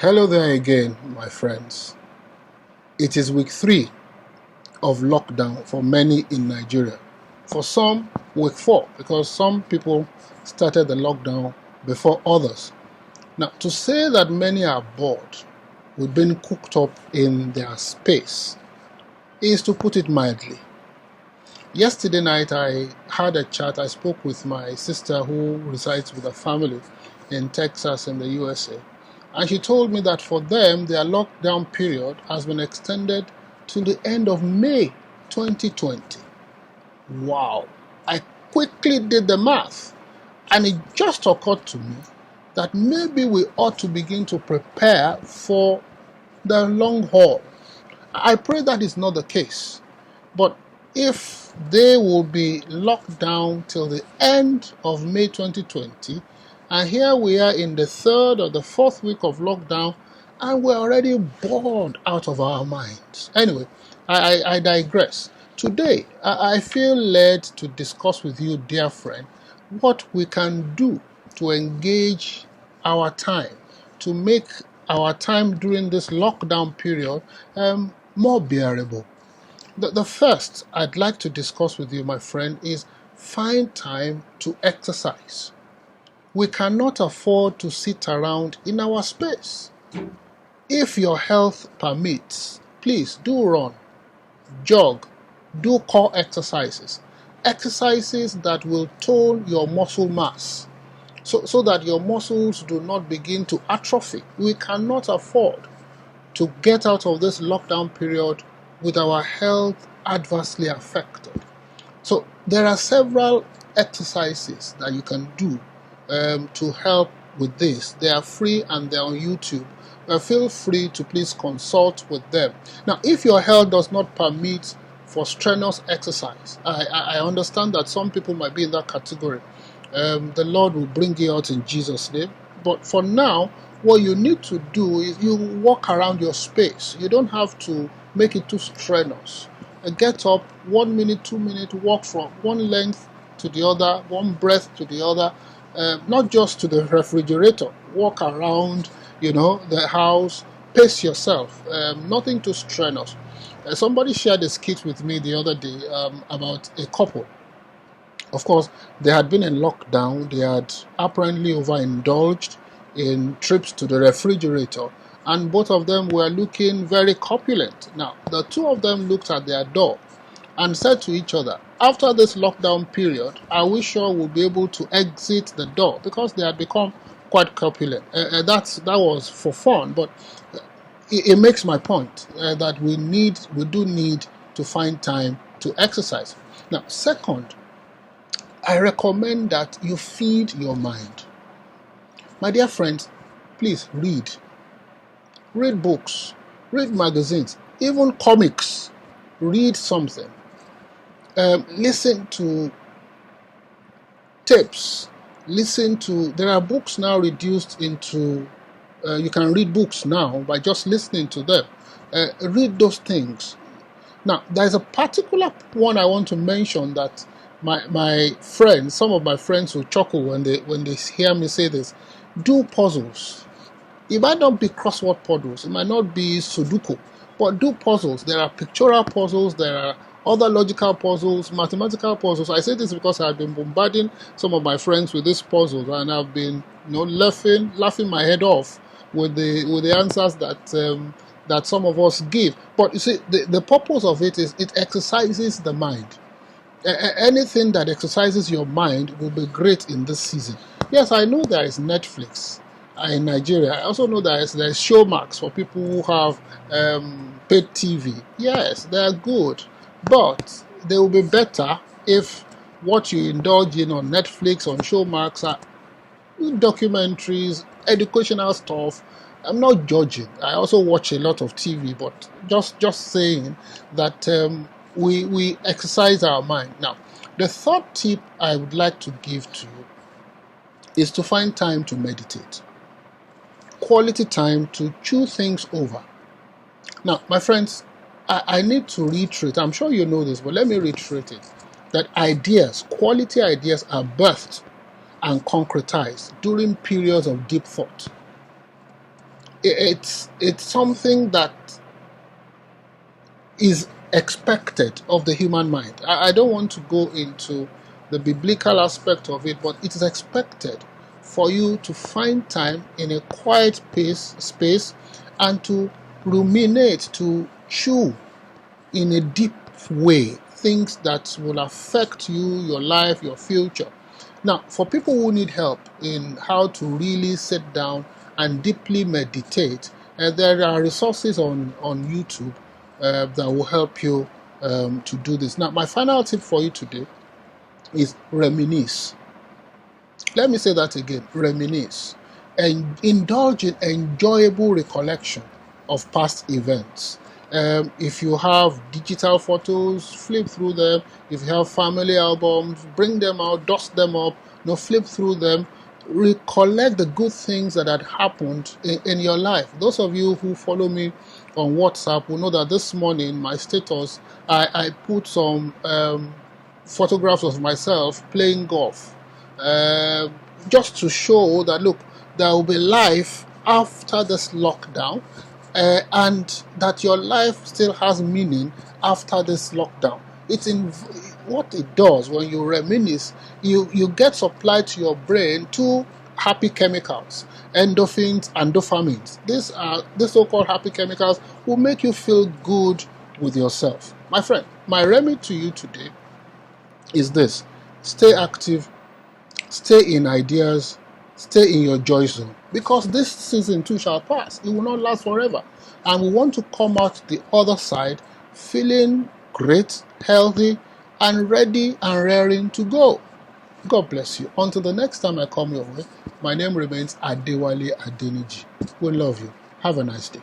Hello there again, my friends. It is week 3 of lockdown for many in Nigeria. For some, week 4, because some people started the lockdown before others. Now, to say that many are bored with being cooked up in their space is to put it mildly. Yesterday night, I had a chat. I spoke with my sister who resides with a family in Texas in the USA. And she told me that for them, their lockdown period has been extended to the end of May 2020. Wow. I quickly did the math, and it just occurred to me that maybe we ought to begin to prepare for the long haul. I pray that is not the case. But if they will be locked down till the end of May 2020, and here we are in the 3rd or the 4th week of lockdown, and we're already bored out of our minds. Anyway, I digress. Today, I feel led to discuss with you, dear friend, what we can do to engage our time, to make our time during this lockdown period more bearable. The first I'd like to discuss with you, my friend, is find time to exercise. We cannot afford to sit around in our space. If your health permits, please do run, jog, do core exercises. Exercises that will tone your muscle mass so that your muscles do not begin to atrophy. We cannot afford to get out of this lockdown period with our health adversely affected. So there are several exercises that you can do to help with this. They are free and they're on YouTube. Feel free to please consult with them. Now, if your health does not permit for strenuous exercise, I understand that some people might be in that category. The Lord will bring you out in Jesus' name. But for now, what you need to do is you walk around your space. You don't have to make it too strenuous. Get up, 1 minute, 2 minutes, walk from one length to the other, one breath to the other, not just to the refrigerator. Walk around, the house, pace yourself, nothing too strenuous. Somebody shared a skit with me the other day about a couple. Of course, they had been in lockdown. They had apparently overindulged in trips to the refrigerator, and both of them were looking very corpulent. Now, the two of them looked at their door and said to each other, after this lockdown period, are we sure we'll be able to exit the door? Because they had become quite corpulent. That was for fun, but it makes my point that we do need to find time to exercise. Now, second, I recommend that you feed your mind. My dear friends, please read. Read books, read magazines, even comics. Read something. Listen to tapes. There are books now reduced into, you can read books now by just listening to them. Read those things. Now, there's a particular one I want to mention that my friends, some of my friends will chuckle when they hear me say this. Do puzzles. It might not be crossword puzzles, it might not be Sudoku, but do puzzles. There are pictorial puzzles, there are other logical puzzles, mathematical puzzles. I say this because I've been bombarding some of my friends with these puzzles, and I've been laughing my head off with the answers that some of us give. But you see, the purpose of it is it exercises the mind. Anything that exercises your mind will be great in this season. Yes, I know there is Netflix in Nigeria. I also know there's Showmax for people who have paid TV. Yes, they're good, but they will be better if what you indulge in on Netflix, on Showmax, are documentaries, educational stuff. I'm not judging. I also watch a lot of TV, but just saying that we exercise our mind. Now, the third tip I would like to give to you is to find time to meditate. Quality time to chew things over. Now, my friends, I need to reiterate, I'm sure you know this, but let me reiterate it, that quality ideas are birthed and concretized during periods of deep thought. it's something that is expected of the human mind. I don't want to go into the biblical aspect of it, but it is expected for you to find time in a quiet space and to ruminate, to chew in a deep way things that will affect you, your life, your future. Now, for people who need help in how to really sit down and deeply meditate, there are resources on YouTube that will help you to do this. Now, my final tip for you today is reminisce. Let me say that again, reminisce. And indulge in enjoyable recollection of past events. If you have digital photos, flip through them. If you have family albums, bring them out, dust them up, flip through them. Recollect the good things that had happened in your life. Those of you who follow me on WhatsApp will know that this morning, my status, I put some photographs of myself playing golf. Just to show that, look, there will be life after this lockdown, and that your life still has meaning after this lockdown. It's in what it does when you reminisce. You get supplied to your brain two happy chemicals, endorphins and dopamines. These so-called happy chemicals will make you feel good with yourself. My friend, my remedy to you today is this: stay active, stay in ideas, stay in your joy zone, because this season too shall pass. It will not last forever, and we want to come out the other side feeling great, healthy, and ready and raring to go. God bless you. Until the next time I come your way, my name remains Adewale Adeniji. We love you. Have a nice day.